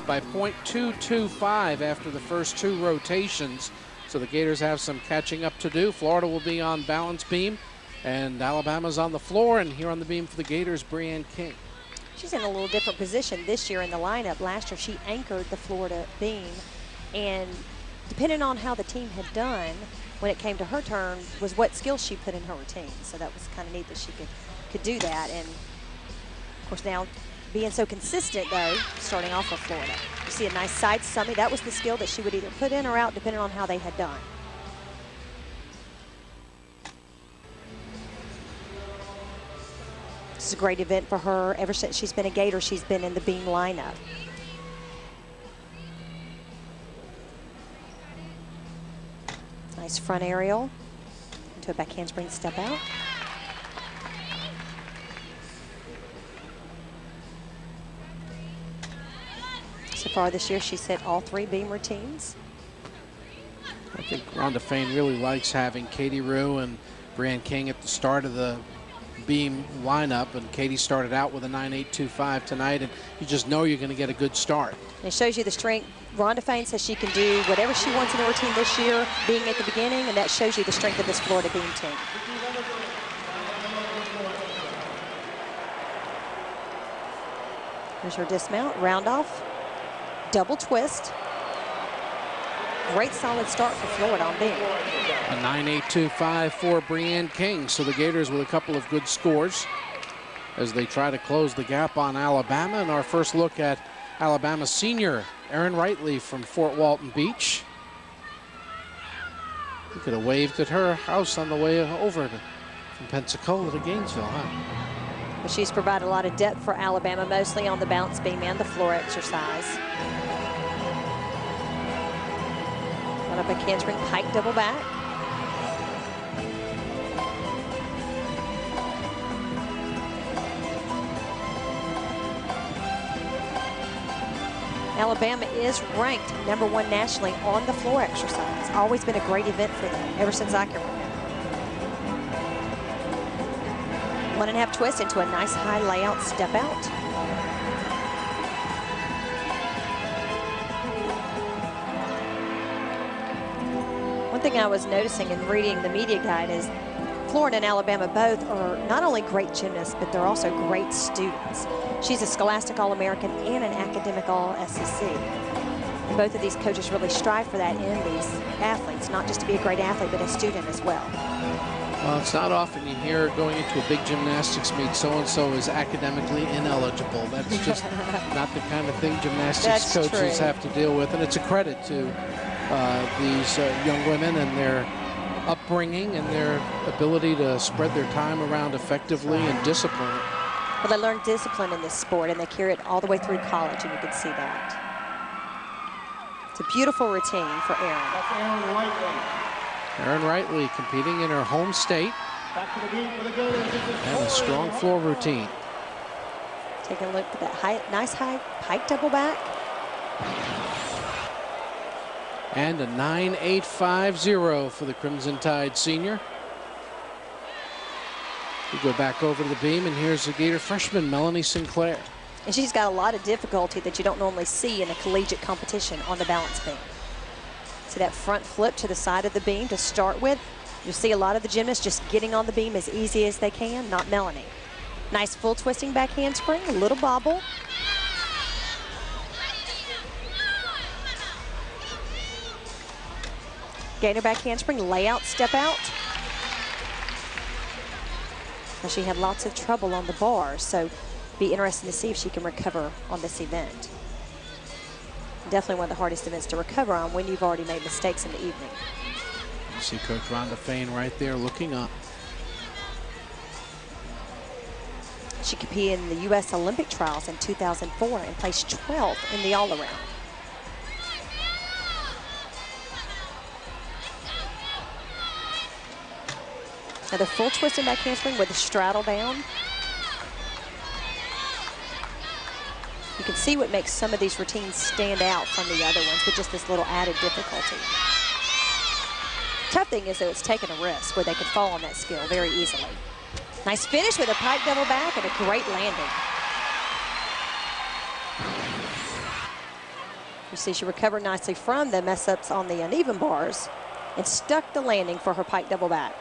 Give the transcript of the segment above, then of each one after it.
by .225 after the first 2 rotations. So the Gators have some catching up to do. Florida will be on balance beam, and Alabama's on the floor. And here on the beam for the Gators, Breanne King. She's in a little different position this year in the lineup. Last year, she anchored the Florida beam, and depending on how the team had done when it came to her turn was what skills she put in her routine. So that was kind of neat that she could do that. And of course now being so consistent though, starting off with Florida. You see a nice side summit. That was the skill that she would either put in or out depending on how they had done. This is a great event for her. Ever since she's been a Gator, she's been in the beam lineup. Nice front aerial into a back handspring step out. So far this year, she's hit all 3 beam routines. I think Rhonda Fain really likes having Katie Rue and Breanne King at the start of the beam lineup, and Katie started out with a 9.825 tonight, and you just know you're going to get a good start. It shows you the strength. Rhonda Fain says she can do whatever she wants in the routine this year, being at the beginning, and that shows you the strength of this Florida beam team. Here's her dismount, round off, double twist. Great solid start for Florida on beam. A 9.825 for Breanne King. So the Gators with a couple of good scores as they try to close the gap on Alabama. And our first look at Alabama senior Erin Rightley from Fort Walton Beach. You could have waved at her house on the way over from Pensacola to Gainesville, huh? Well, she's provided a lot of depth for Alabama, mostly on the balance beam and the floor exercise. Up a handspring pike double back. Alabama is ranked #1 nationally on the floor exercise. Always been a great event for them ever since I can remember. 1.5 twist into a nice high layout step out. One thing I was noticing in reading the media guide is Florida and Alabama both are not only great gymnasts, but they're also great students. She's a Scholastic All-American and an Academic All-SEC. Both of these coaches really strive for that in these athletes, not just to be a great athlete, but a student as well. Well, it's not often you hear going into a big gymnastics meet, so-and-so is academically ineligible. That's just not the kind of thing gymnastics coaches have to deal with, and it's a credit to these young women and their upbringing and their ability to spread their time around effectively and discipline. Well, they learn discipline in this sport, and they carry it all the way through college, and you can see that. It's a beautiful routine for Erin. That's Erin Rightley. Erin Rightley competing in her home state. Back to the beam for the Gators. And a strong floor routine. Taking a look at that nice high pike double back. And a 9.850 for the Crimson Tide senior. We go back over to the beam, and here's the Gator freshman, Melanie Sinclair. And she's got a lot of difficulty that you don't normally see in a collegiate competition on the balance beam. So that front flip to the side of the beam to start with. You'll see a lot of the gymnasts just getting on the beam as easy as they can, not Melanie. Nice full twisting back handspring, a little bobble. Gator back handspring, layout, step out. Well, she had lots of trouble on the bar, so be interesting to see if she can recover on this event. Definitely one of the hardest events to recover on when you've already made mistakes in the evening. You see Coach Rhonda Fain right there looking up. She competed in the U.S. Olympic trials in 2004 and placed 12th in the all-around. Another full twisting back handspring with a straddle down. You can see what makes some of these routines stand out from the other ones with just this little added difficulty. Tough thing is, though, it's taking a risk where they could fall on that skill very easily. Nice finish with a pike double back and a great landing. You see she recovered nicely from the mess-ups on the uneven bars and stuck the landing for her pike double back.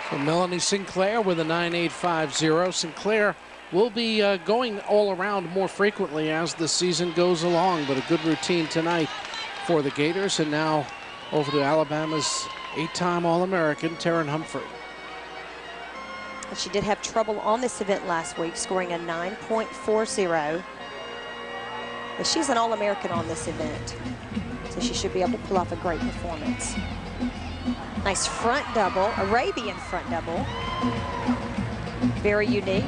So Melanie Sinclair with a 9.850. Sinclair will be going all around more frequently as the season goes along, but a good routine tonight for the Gators. And now over to Alabama's 8-time All-American, Terin Humphrey. And she did have trouble on this event last week, scoring a 9.40. But she's an All-American on this event, so she should be able to pull off a great performance. Nice front double, Arabian front double. Very unique.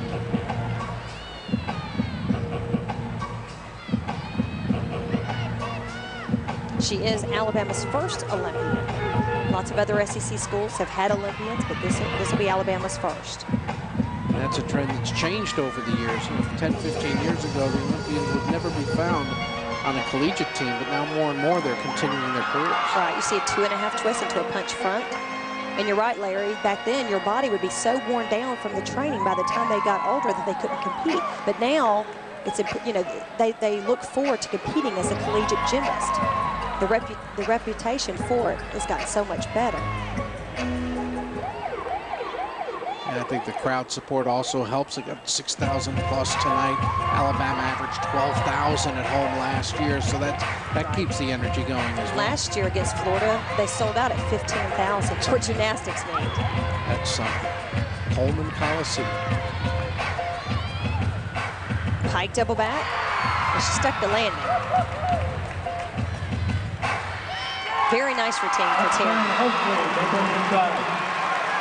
She is Alabama's first Olympian. Lots of other SEC schools have had Olympians, but this will be Alabama's first. And that's a trend that's changed over the years. 10, 15 years ago, the Olympians would never be found on a collegiate team, but now more and more they're continuing their careers. Right, you see a 2.5 twist into a punch front. And you're right, Larry, back then your body would be so worn down from the training by the time they got older that they couldn't compete. But now, it's, you know, they look forward to competing as a collegiate gymnast. The reputation for it has gotten so much better. And I think the crowd support also helps. They got 6,000 plus tonight. Alabama averaged 12,000 at home last year, so that keeps the energy going as well. Last year against Florida, they sold out at 15,000 for gymnastics meet. That's something. Coleman Coliseum. Pike double back, and she stuck the landing. Very nice routine for Terin.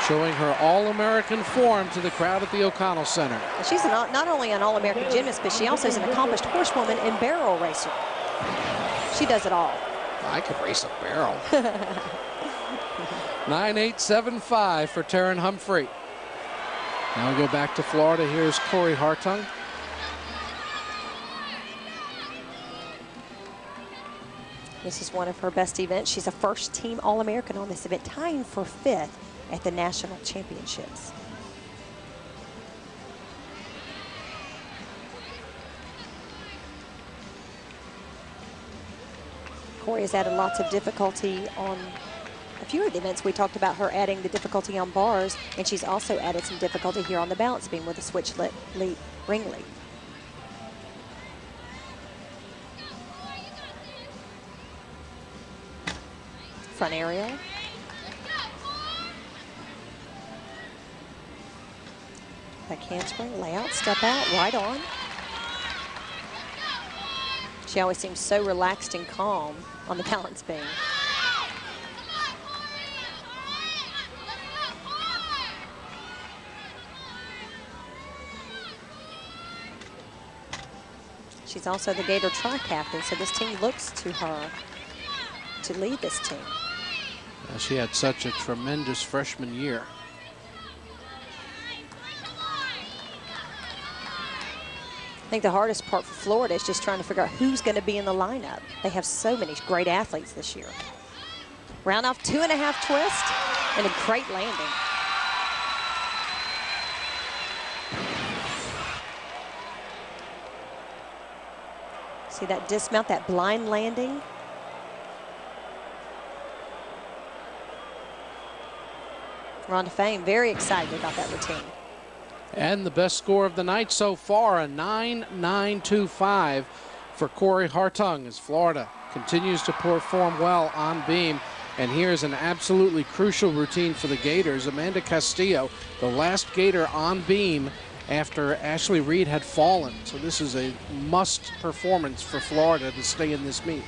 Showing her All-American form to the crowd at the O'Connell Center. She's not only an All-American gymnast, but she also is an accomplished horsewoman and barrel racer. She does it all. I could race a barrel. 9.875 for Terin Humphrey. Now we go back to Florida. Here's Corey Hartung. This is one of her best events. She's a first-team All-American on this event, tying for 5th at the national championships. Corey has added lots of difficulty on a few of the events. We talked about her adding the difficulty on bars, and she's also added some difficulty here on the balance beam with a switch leap ring leap. Front aerial. Back handspring, layout, step out, right on. She always seems so relaxed and calm on the balance beam. She's also the Gator tri-captain, so this team looks to her to lead this team. She had such a tremendous freshman year. I think the hardest part for Florida is just trying to figure out who's going to be in the lineup. They have so many great athletes this year. Round off 2.5 twist and a great landing. See that dismount, that blind landing? Ron Fame very excited about that routine. And the best score of the night so far, a 9.925 for Corey Hartung as Florida continues to perform well on beam. And here's an absolutely crucial routine for the Gators. Amanda Castillo, the last Gator on beam after Ashley Reed had fallen. So this is a must performance for Florida to stay in this meet.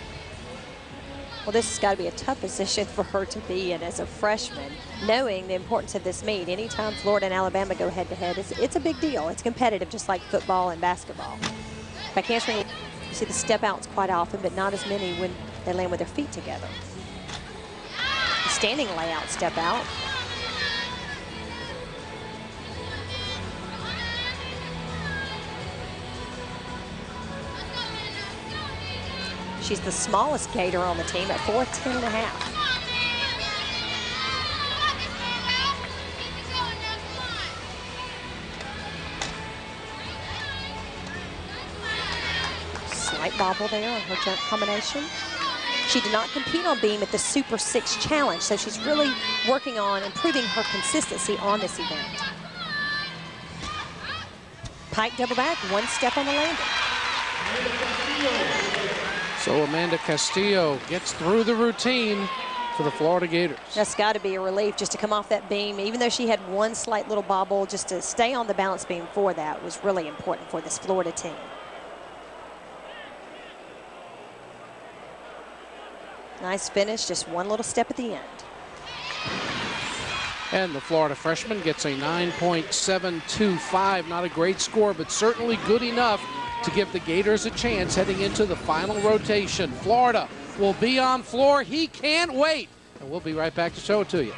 Well, this has got to be a tough position for her to be in as a freshman, knowing the importance of this meet. Anytime Florida and Alabama go head-to-head, it's a big deal. It's competitive, just like football and basketball. Back handspring, you see the step outs quite often, but not as many when they land with their feet together. The standing layout step out. She's the smallest Gator on the team at 4'10½". Right bobble there on her jump combination. She did not compete on beam at the Super 6 Challenge, so she's really working on improving her consistency on this event. Pike double back, one step on the landing. So Amanda Castillo gets through the routine for the Florida Gators. That's got to be a relief just to come off that beam, even though she had one slight little bobble. Just to stay on the balance beam for that was really important for this Florida team. Nice finish, just one little step at the end. And the Florida freshman gets a 9.725. Not a great score, but certainly good enough to give the Gators a chance heading into the final rotation. Florida will be on floor. He can't wait. And we'll be right back to show it to you.